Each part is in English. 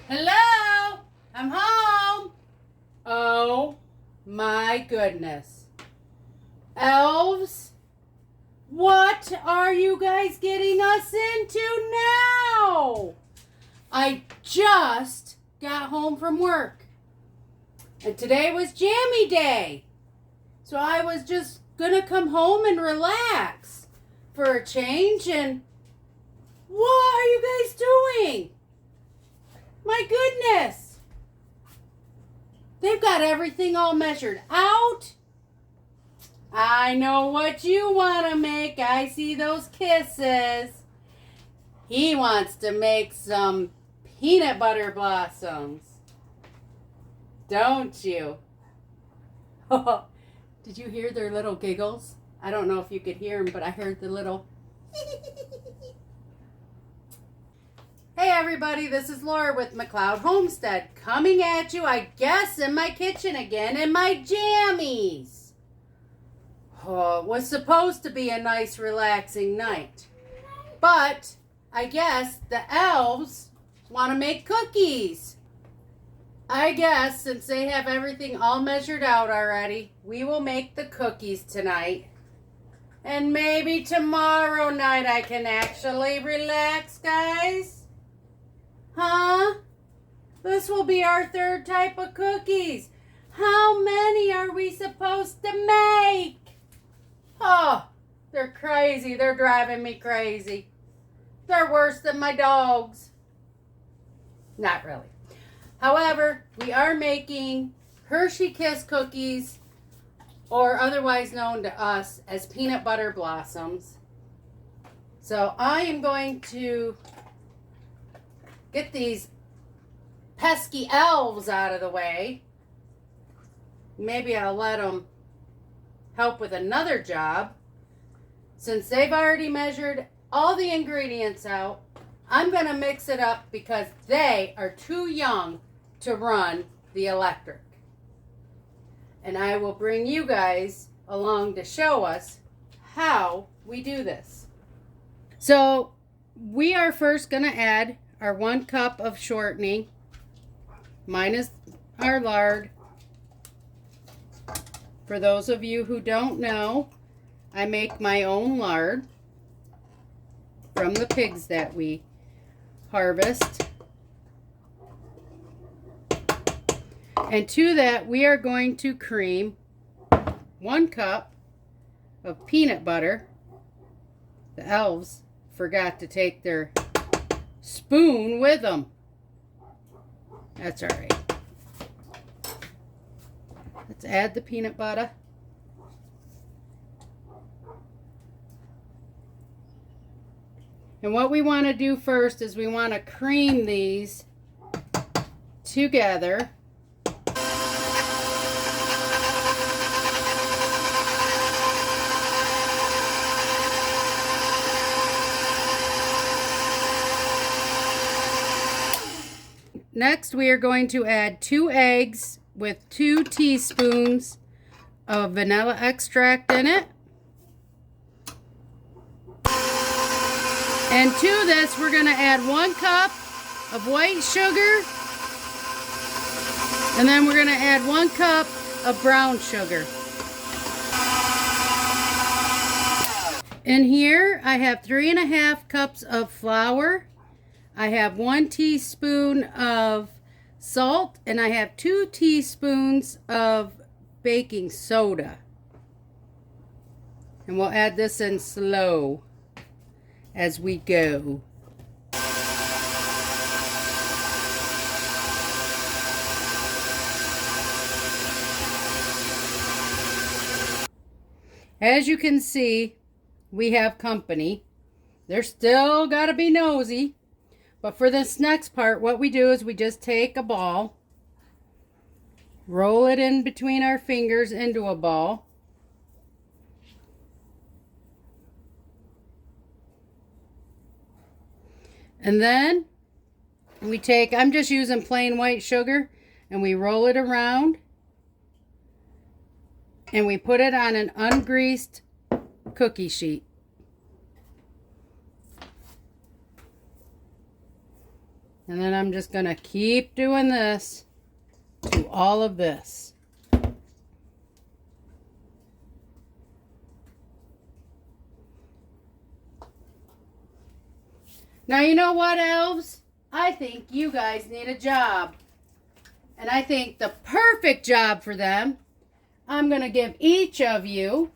Hello? I'm home. Oh my goodness. Elves, what are you guys getting us into now? I just got home from work. And today was jammy day. So I was just gonna come home and relax for a change. And what are you guys doing? My goodness. They've got everything all measured out. I know what you want to make. I see those kisses. He wants to make some peanut butter blossoms. Don't you? Did you hear their little giggles? I don't know if you could hear them, but I heard the little... Hey everybody, this is Laura with McLeod Homestead, coming at you, I guess, in my kitchen again, in my jammies. Oh, it was supposed to be a nice, relaxing night. But, I guess, the elves want to make cookies. I guess, since they have everything all measured out already, we will make the cookies tonight. And maybe tomorrow night I can actually relax, guys. Huh? This will be our third type of cookies. How many are we supposed to make? Oh, they're crazy. They're driving me crazy. They're worse than my dogs. Not really. However, we are making Hershey Kiss cookies, or otherwise known to us as peanut butter blossoms. So I am going to get these pesky elves out of the way. Maybe I'll let them help with another job. Since they've already measured all the ingredients out, I'm going to mix it up because they are too young to run the electric. And I will bring you guys along to show us how we do this. So we are first going to add our 1 cup of shortening minus our lard. For those of you who don't know, I make my own lard from the pigs that we harvest. And to that, we are going to cream 1 cup of peanut butter. The elves forgot to take their spoon with them. That's all right. Let's add the peanut butter. And what we want to do first is we want to cream these together. Next, we are going to add 2 eggs with 2 teaspoons of vanilla extract in it. And to this, we're going to add 1 cup of white sugar. And then we're going to add 1 cup of brown sugar. In here, I have 3.5 cups of flour. I have 1 teaspoon of salt, and I have 2 teaspoons of baking soda. And we'll add this in slow as we go. As you can see, we have company. They're still gotta be nosy. But for this next part, what we do is we just take a ball, roll it in between our fingers into a ball, and then we take, I'm just using plain white sugar, and we roll it around, and we put it on an ungreased cookie sheet. And then I'm just going to keep doing this to all of this. Now, you know what, elves? I think you guys need a job. And I think the perfect job for them, I'm going to give each of you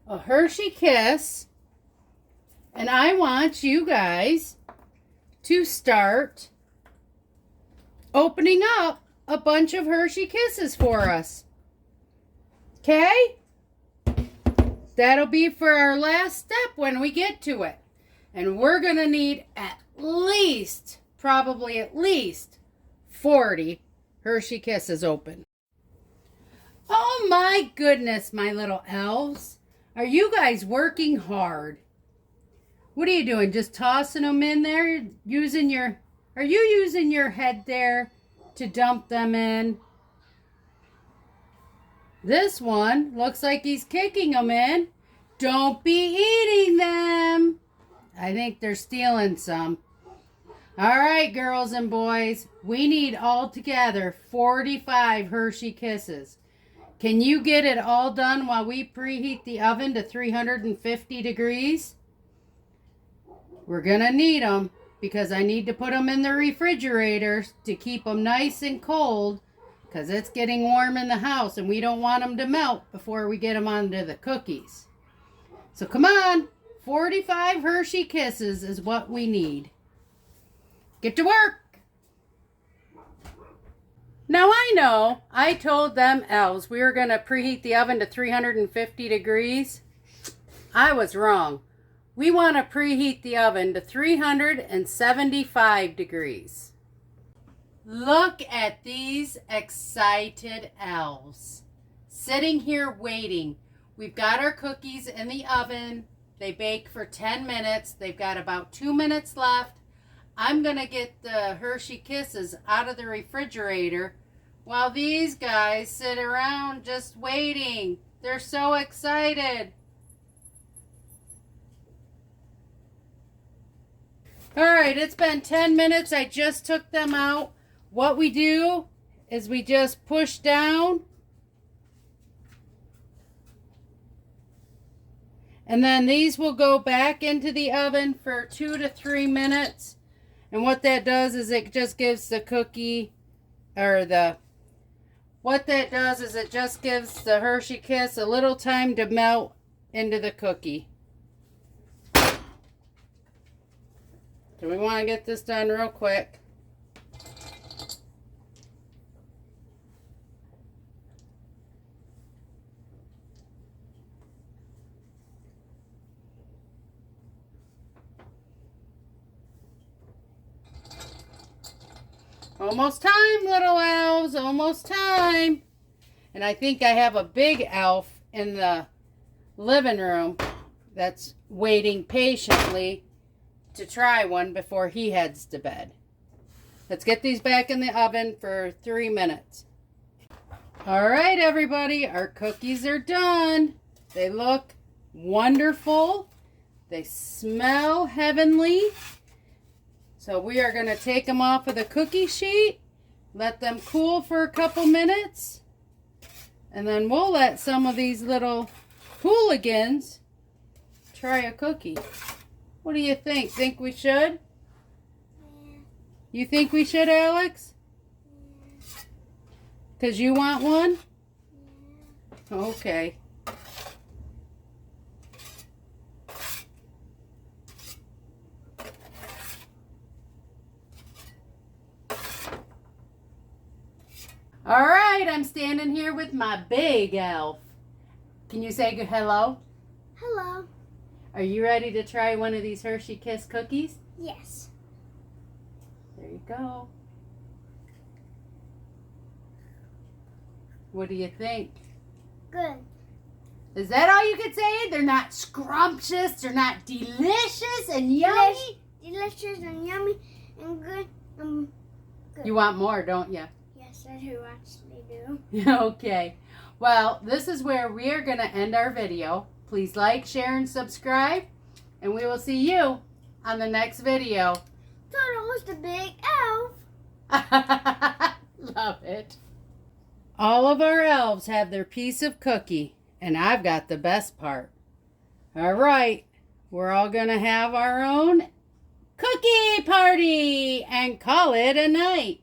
a Hershey Kiss. And I want you guys to start opening up a bunch of Hershey Kisses for us. Okay? That'll be for our last step when we get to it. And we're going to need probably at least 40 Hershey Kisses open. Oh my goodness, my little elves. Are you guys working hard? What are you doing? Just tossing them in there? Are you using your head there to dump them in? This one looks like he's kicking them in. Don't be eating them. I think they're stealing some. All right, girls and boys, we need altogether 45 Hershey Kisses. Can you get it all done while we preheat the oven to 350 degrees? We're going to need them because I need to put them in the refrigerator to keep them nice and cold because it's getting warm in the house and we don't want them to melt before we get them onto the cookies. So come on. 45 Hershey Kisses is what we need. Get to work. Now I know I told them elves we were going to preheat the oven to 350 degrees. I was wrong. We want to preheat the oven to 375 degrees. Look at these excited elves. Sitting here waiting. We've got our cookies in the oven. They bake for 10 minutes. They've got about 2 minutes left. I'm going to get the Hershey Kisses out of the refrigerator while these guys sit around just waiting. They're so excited. All right, it's been 10 minutes. I just took them out. What we do is we just push down. And then these will go back into the oven for 2 to 3 minutes. And what that does is it just gives the cookie, what that does is it just gives the Hershey Kiss a little time to melt into the cookie. So we want to get this done real quick. Almost time, little elves. Almost time. And I think I have a big elf in the living room that's waiting patiently to try one before he heads to bed. Let's get these back in the oven for 3 minutes. All right, everybody. Our cookies are done. They look wonderful. They smell heavenly. So we are going to take them off of the cookie sheet, let them cool for a couple minutes, and then we'll let some of these little hooligans try a cookie. What do you think? Think we should? Yeah. You think we should, Alex? Yeah. 'Cause you want one? Yeah. Okay. All right, I'm standing here with my big elf. Can you say hello? Hello. Are you ready to try one of these Hershey Kiss cookies? Yes. There you go. What do you think? Good. Is that all you could say? They're not scrumptious, they're not delicious and yummy? Delicious and yummy and good. Good. You want more, don't you? Yes, I do actually do. Okay. Well, this is where we are going to end our video. Please like, share, and subscribe. And we will see you on the next video. Toodles the big elf. Love it. All of our elves have their piece of cookie, and I've got the best part. All right, we're all going to have our own cookie party and call it a night.